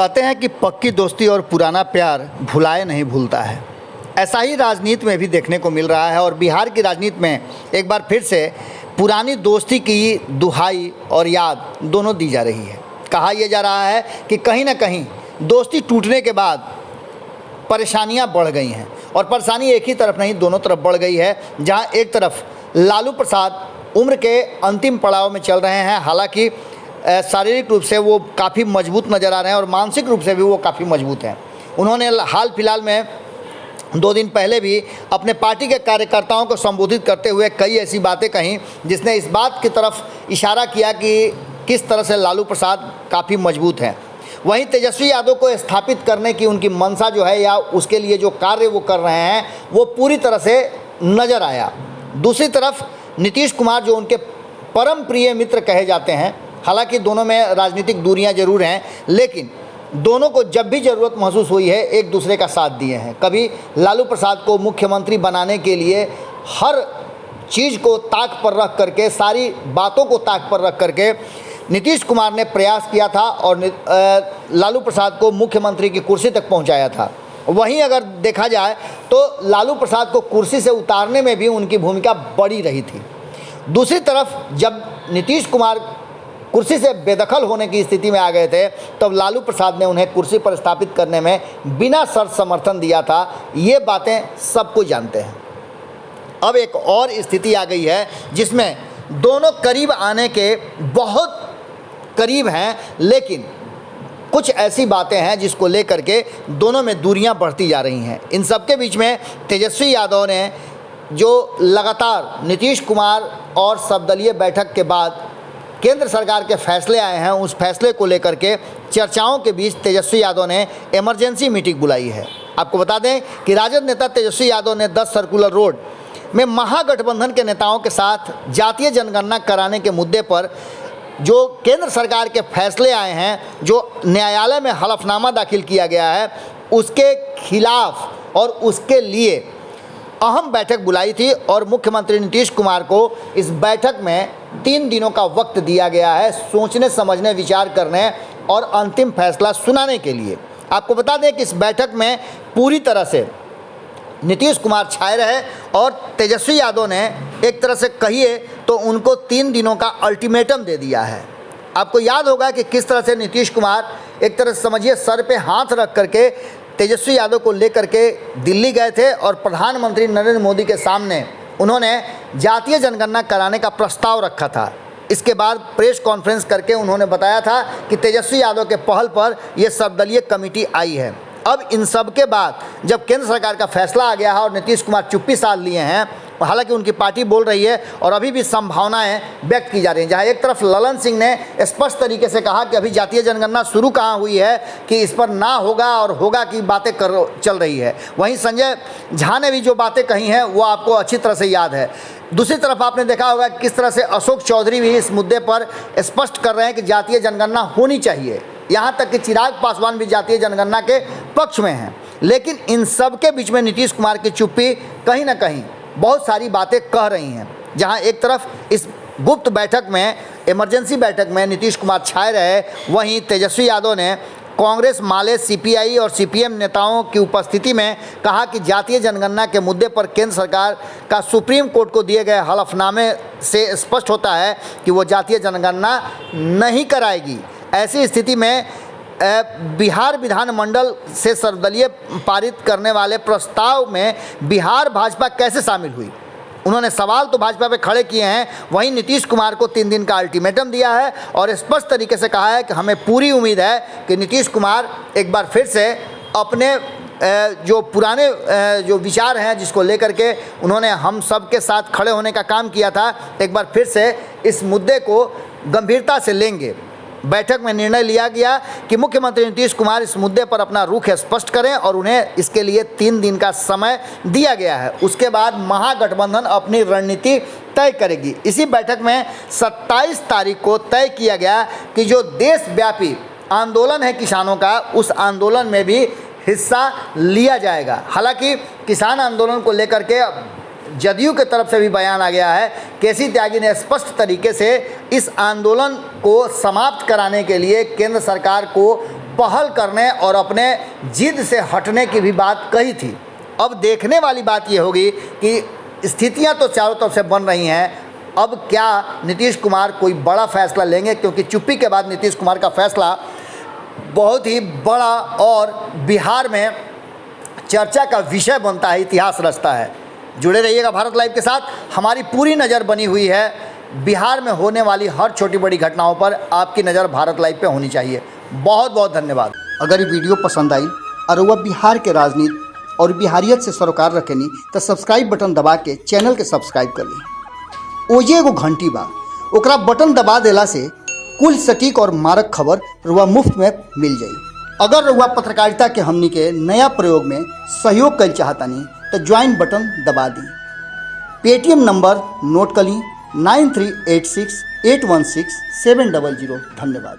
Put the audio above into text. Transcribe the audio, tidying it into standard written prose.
कहते हैं कि पक्की दोस्ती और पुराना प्यार भुलाए नहीं भूलता है। ऐसा ही राजनीति में भी देखने को मिल रहा है और बिहार की राजनीति में एक बार फिर से पुरानी दोस्ती की दुहाई और याद दोनों दी जा रही है। कहा यह जा रहा है कि कहीं ना कहीं दोस्ती टूटने के बाद परेशानियां बढ़ गई हैं और परेशानी एक ही तरफ नहीं, दोनों तरफ बढ़ गई है। जहां एक तरफ लालू प्रसाद उम्र के अंतिम पड़ाव में चल रहे हैं, हालांकि शारीरिक रूप से वो काफ़ी मजबूत नज़र आ रहे हैं और मानसिक रूप से भी वो काफ़ी मजबूत हैं। उन्होंने हाल फिलहाल में 2 दिन पहले भी अपने पार्टी के कार्यकर्ताओं को संबोधित करते हुए कई ऐसी बातें कहीं जिसने इस बात की तरफ इशारा किया कि किस तरह से लालू प्रसाद काफ़ी मजबूत हैं। वहीं तेजस्वी यादव को स्थापित करने की उनकी मंशा जो है या उसके लिए जो कार्य वो कर रहे हैं वो पूरी तरह से नज़र आया। दूसरी तरफ नीतीश कुमार जो उनके परम प्रिय मित्र कहे जाते हैं, हालांकि दोनों में राजनीतिक दूरियां जरूर हैं, लेकिन दोनों को जब भी ज़रूरत महसूस हुई है एक दूसरे का साथ दिए हैं। कभी लालू प्रसाद को मुख्यमंत्री बनाने के लिए हर चीज़ को ताक पर रख करके, सारी बातों को ताक पर रख करके नीतीश कुमार ने प्रयास किया था और लालू प्रसाद को मुख्यमंत्री की कुर्सी तक पहुंचाया था। वहीं अगर देखा जाए तो लालू प्रसाद को कुर्सी से उतारने में भी उनकी भूमिका बड़ी रही थी। दूसरी तरफ जब नीतीश कुमार कुर्सी से बेदखल होने की स्थिति में आ गए थे तब लालू प्रसाद ने उन्हें कुर्सी पर स्थापित करने में बिना शर्त समर्थन दिया था। ये बातें सब कोई जानते हैं। अब एक और स्थिति आ गई है जिसमें दोनों करीब आने के बहुत करीब हैं, लेकिन कुछ ऐसी बातें हैं जिसको लेकर के दोनों में दूरियां बढ़ती जा रही हैं। इन सब के बीच में तेजस्वी यादव ने जो लगातार नीतीश कुमार और सर्वदलीय बैठक के बाद केंद्र सरकार के फैसले आए हैं, उस फैसले को लेकर के चर्चाओं के बीच तेजस्वी यादव ने इमरजेंसी मीटिंग बुलाई है। आपको बता दें कि राजद नेता तेजस्वी यादव ने 10 सर्कुलर रोड में महागठबंधन के नेताओं के साथ जातीय जनगणना कराने के मुद्दे पर जो केंद्र सरकार के फैसले आए हैं, जो न्यायालय में हलफनामा दाखिल किया गया है, उसके खिलाफ और उसके लिए अहम बैठक बुलाई थी और मुख्यमंत्री नीतीश कुमार को इस बैठक में 3 दिनों का वक्त दिया गया है सोचने समझने विचार करने और अंतिम फैसला सुनाने के लिए। आपको बता दें कि इस बैठक में पूरी तरह से नीतीश कुमार छाए रहे और तेजस्वी यादव ने एक तरह से कहिए तो उनको 3 दिनों का अल्टीमेटम दे दिया है। आपको याद होगा कि किस तरह से नीतीश कुमार एक तरह से समझिए सर पे हाथ रख करके तेजस्वी यादव को लेकर के दिल्ली गए थे और प्रधानमंत्री नरेंद्र मोदी के सामने उन्होंने जातीय जनगणना कराने का प्रस्ताव रखा था। इसके बाद प्रेस कॉन्फ्रेंस करके उन्होंने बताया था कि तेजस्वी यादव के पहल पर यह सर्वदलीय कमेटी आई है। अब इन सब के बाद जब केंद्र सरकार का फैसला आ गया है और नीतीश कुमार चुप्पी साध लिए हैं, हालांकि उनकी पार्टी बोल रही है और अभी भी संभावनाएं व्यक्त की जा रही हैं। जहां एक तरफ ललन सिंह ने स्पष्ट तरीके से कहा कि अभी जातीय जनगणना शुरू कहाँ हुई है कि इस पर ना होगा और होगा की बातें चल रही है, वहीं संजय झा ने भी जो बातें कही हैं वो आपको अच्छी तरह से याद है। दूसरी तरफ आपने देखा होगा किस तरह से अशोक चौधरी भी इस मुद्दे पर स्पष्ट कर रहे हैं कि जातीय जनगणना होनी चाहिए। यहाँ तक कि चिराग पासवान भी जातीय जनगणना के पक्ष में हैं। लेकिन इन सब के बीच में नीतीश कुमार की चुप्पी कहीं ना कहीं बहुत सारी बातें कह रही हैं। जहां एक तरफ इस गुप्त बैठक में, इमरजेंसी बैठक में नीतीश कुमार छाए रहे, वहीं तेजस्वी यादव ने कांग्रेस, माले, सीपीआई और सीपीएम नेताओं की उपस्थिति में कहा कि जातीय जनगणना के मुद्दे पर केंद्र सरकार का सुप्रीम कोर्ट को दिए गए हलफनामे से स्पष्ट होता है कि वो जातीय जनगणना नहीं कराएगी। ऐसी स्थिति में बिहार विधानमंडल से सर्वदलीय पारित करने वाले प्रस्ताव में बिहार भाजपा कैसे शामिल हुई? उन्होंने सवाल तो भाजपा पे खड़े किए हैं। वहीं नीतीश कुमार को 3 दिन का अल्टीमेटम दिया है और स्पष्ट तरीके से कहा है कि हमें पूरी उम्मीद है कि नीतीश कुमार एक बार फिर से अपने जो पुराने जो विचार हैं जिसको लेकर के उन्होंने हम सब के साथ खड़े होने का काम किया था, एक बार फिर से इस मुद्दे को गंभीरता से लेंगे। बैठक में निर्णय लिया गया कि मुख्यमंत्री नीतीश कुमार इस मुद्दे पर अपना रुख स्पष्ट करें और उन्हें इसके लिए 3 दिन का समय दिया गया है। उसके बाद महागठबंधन अपनी रणनीति तय करेगी। इसी बैठक में 27 तारीख को तय किया गया कि जो देशव्यापी आंदोलन है किसानों का, उस आंदोलन में भी हिस्सा लिया जाएगा। हालांकि किसान आंदोलन को लेकर के जदयू की तरफ से भी बयान आ गया है। केसी त्यागी ने स्पष्ट तरीके से इस आंदोलन को समाप्त कराने के लिए केंद्र सरकार को पहल करने और अपने जिद से हटने की भी बात कही थी। अब देखने वाली बात ये होगी कि स्थितियां तो चारों तरफ से बन रही हैं, अब क्या नीतीश कुमार कोई बड़ा फैसला लेंगे, क्योंकि चुप्पी के बाद नीतीश कुमार का फैसला बहुत ही बड़ा और बिहार में चर्चा का विषय बनता है, इतिहास रचता है। जुड़े रहिएगा भारत लाइव के साथ। हमारी पूरी नज़र बनी हुई है बिहार में होने वाली हर छोटी बड़ी घटनाओं पर। आपकी नज़र भारत लाइव पे होनी चाहिए। बहुत बहुत धन्यवाद। अगर ये वीडियो पसंद आई और वह बिहार के राजनीति और बिहारियत से सरोकार रखेनी तो सब्सक्राइब बटन दबा के चैनल के सब्सक्राइब कर ली। ओजे एगो घंटी बा, ओकरा बटन दबा देला से कुल सटीक और मारक खबर रुआ मुफ्त में मिल जाई। अगर रुआ पत्रकारिता के हमनी के नया प्रयोग में सहयोग कर चाहतानी तो ज्वाइन बटन दबा दी। पेटीएम नंबर नोट कर ली 9386816700। धन्यवाद।